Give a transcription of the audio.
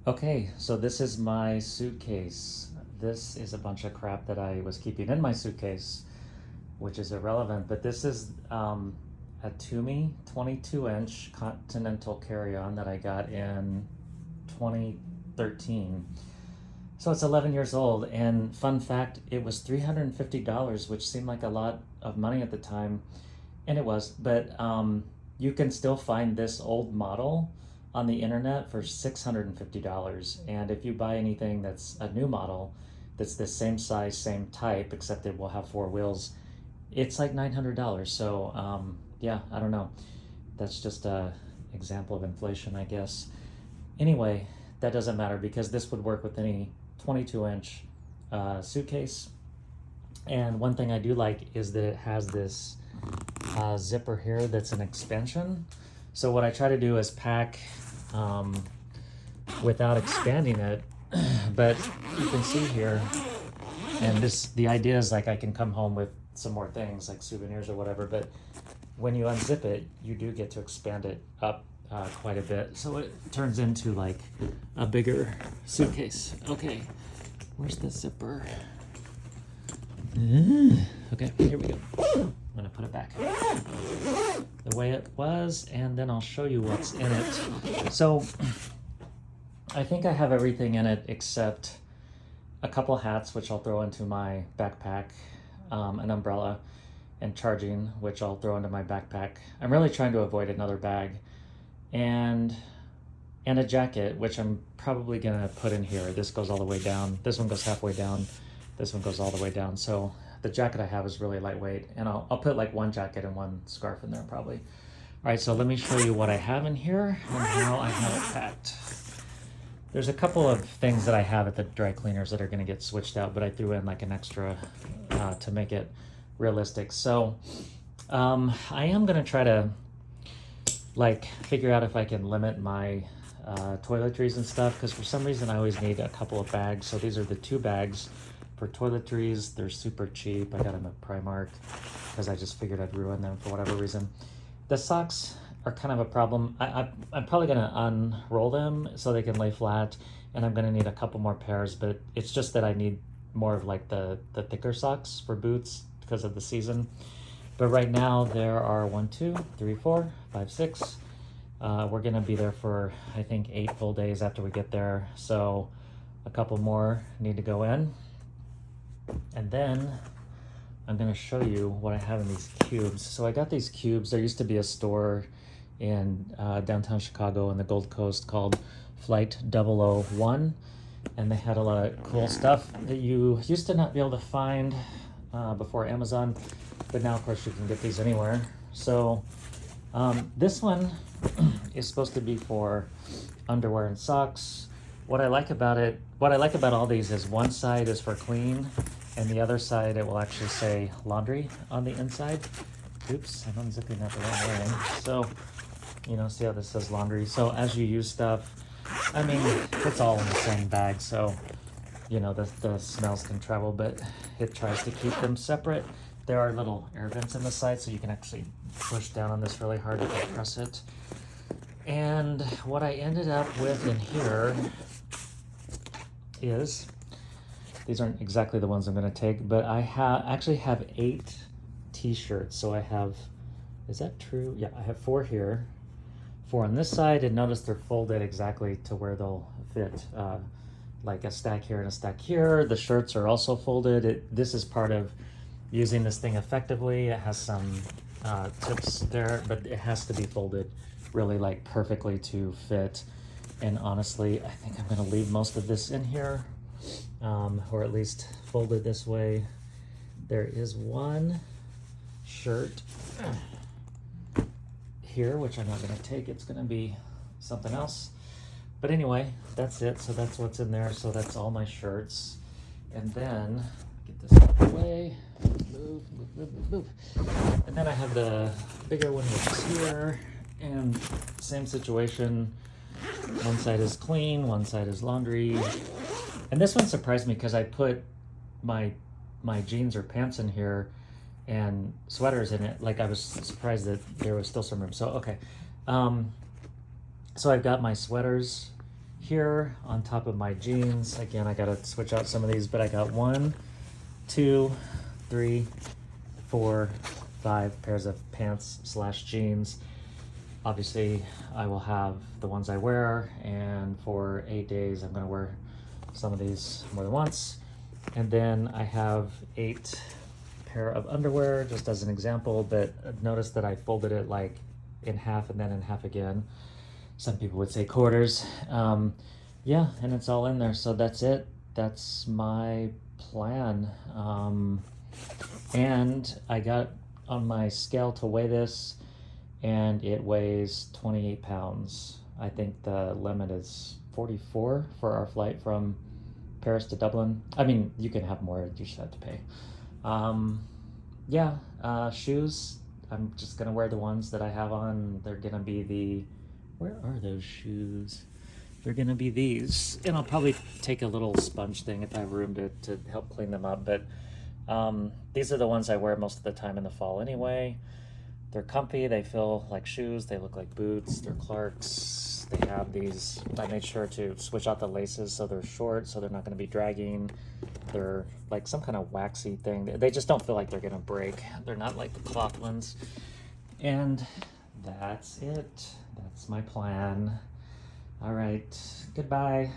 Okay, so this is my suitcase. This is a bunch of crap that I was keeping in my suitcase, which is irrelevant, but this is a Tumi 22-inch Continental Carry-On that I got in 2013. So it's 11 years old, and fun fact, it was $350, which seemed like a lot of money at the time, and it was, but you can still find this old model on the internet for $650. And if you buy anything that's a new model, that's the same size, same type, except it will have four wheels, it's like $900. So yeah, I don't know. That's just a example of inflation, I guess. Anyway, that doesn't matter because this would work with any 22-inch suitcase. And one thing I do like is that it has this zipper here that's an expansion. So what I try to do is pack without expanding it, but you can see here, and the idea is like I can come home with some more things like souvenirs or whatever, but when you unzip it, you do get to expand it up quite a bit. So it turns into like a bigger suitcase. Okay, where's the zipper? Okay, here we go. I'm gonna put it back the way it was, and then I'll show you what's in it. So I think I have everything in it except a couple hats, which I'll throw into my backpack, an umbrella, and charging, which I'll throw into my backpack. I'm really trying to avoid another bag, and a jacket, which I'm probably gonna put in here. This goes all the way down. This one goes halfway down. This one goes all the way down. So the jacket I have is really lightweight, and I'll put like one jacket and one scarf in there probably. All right, so let me show you what I have in here and how I have it packed. There's a couple of things that I have at the dry cleaners that are gonna get switched out, but I threw in like an extra to make it realistic. So I am gonna try to like figure out if I can limit my toiletries and stuff, because for some reason I always need a couple of bags. So these are the 2 bags for toiletries. They're super cheap. I got them at Primark because I just figured I'd ruin them for whatever reason. The socks are kind of a problem. I'm probably gonna unroll them so they can lay flat, and I'm gonna need a couple more pairs, but it's just that I need more of like the thicker socks for boots because of the season. But right now there are 1, 2, 3, 4, 5, 6. We're gonna be there for I think 8 full days after we get there, so a couple more need to go in. And then I'm gonna show you what I have in these cubes. So I got these cubes. There used to be a store in downtown Chicago on the Gold Coast called Flight 001, and they had a lot of cool stuff that you used to not be able to find before Amazon, but now of course you can get these anywhere. So this one is supposed to be for underwear and socks. What I like about all these is one side is for clean, and the other side it will actually say laundry on the inside. Oops, I'm unzipping that the wrong way. So, you know, see how this says laundry. So as you use stuff, I mean, it's all in the same bag, so, you know, the smells can travel, but it tries to keep them separate. There are little air vents in the side, so you can actually push down on this really hard to compress it. And what I ended up with in here is, these aren't exactly the ones I'm going to take, but I actually have 8 t-shirts. So I have, is that true? Yeah, I have 4 here, 4 on this side, and notice they're folded exactly to where they'll fit, like a stack here and a stack here. The shirts are also folded. This is part of using this thing effectively. It has some tips there, but it has to be folded really like perfectly to fit. And honestly, I think I'm gonna leave most of this in here, or at least fold it this way. There is one shirt here, which I'm not gonna take. It's gonna be something else. But anyway, that's it. So that's what's in there. So that's all my shirts. And then, get this out of the way. Move, move, move, move, move. And then I have the bigger one, which is here. And same situation. One side is clean, one side is laundry. And this one surprised me because I put my jeans or pants in here and sweaters in it. Like, I was surprised that there was still some room. So, okay. So I've got my sweaters here on top of my jeans. Again, I gotta switch out some of these, but I got 1, 2, 3, 4, 5 pairs of pants slash jeans. Obviously, I will have the ones I wear, and for 8 days, I'm gonna wear some of these more than once. And then I have 8 pair of underwear, just as an example, but notice that I folded it like in half and then in half again. Some people would say quarters. Yeah, and it's all in there. So that's it. That's my plan. And I got on my scale to weigh this, and it weighs 28 pounds. I think the limit is 44 for our flight from Paris to Dublin. I mean, you can have more, you just have to pay. Yeah, shoes. I'm just gonna wear the ones that I have on. They're gonna be the, where are those shoes? They're gonna be these. And I'll probably take a little sponge thing if I have room to help clean them up. But these are the ones I wear most of the time in the fall anyway. They're comfy, they feel like shoes, they look like boots, they're Clarks. They have these, I made sure to switch out the laces so they're short, so they're not gonna be dragging. They're like some kind of waxy thing. They just don't feel like they're gonna break. They're not like the cloth ones. And that's it. That's my plan. All right, goodbye.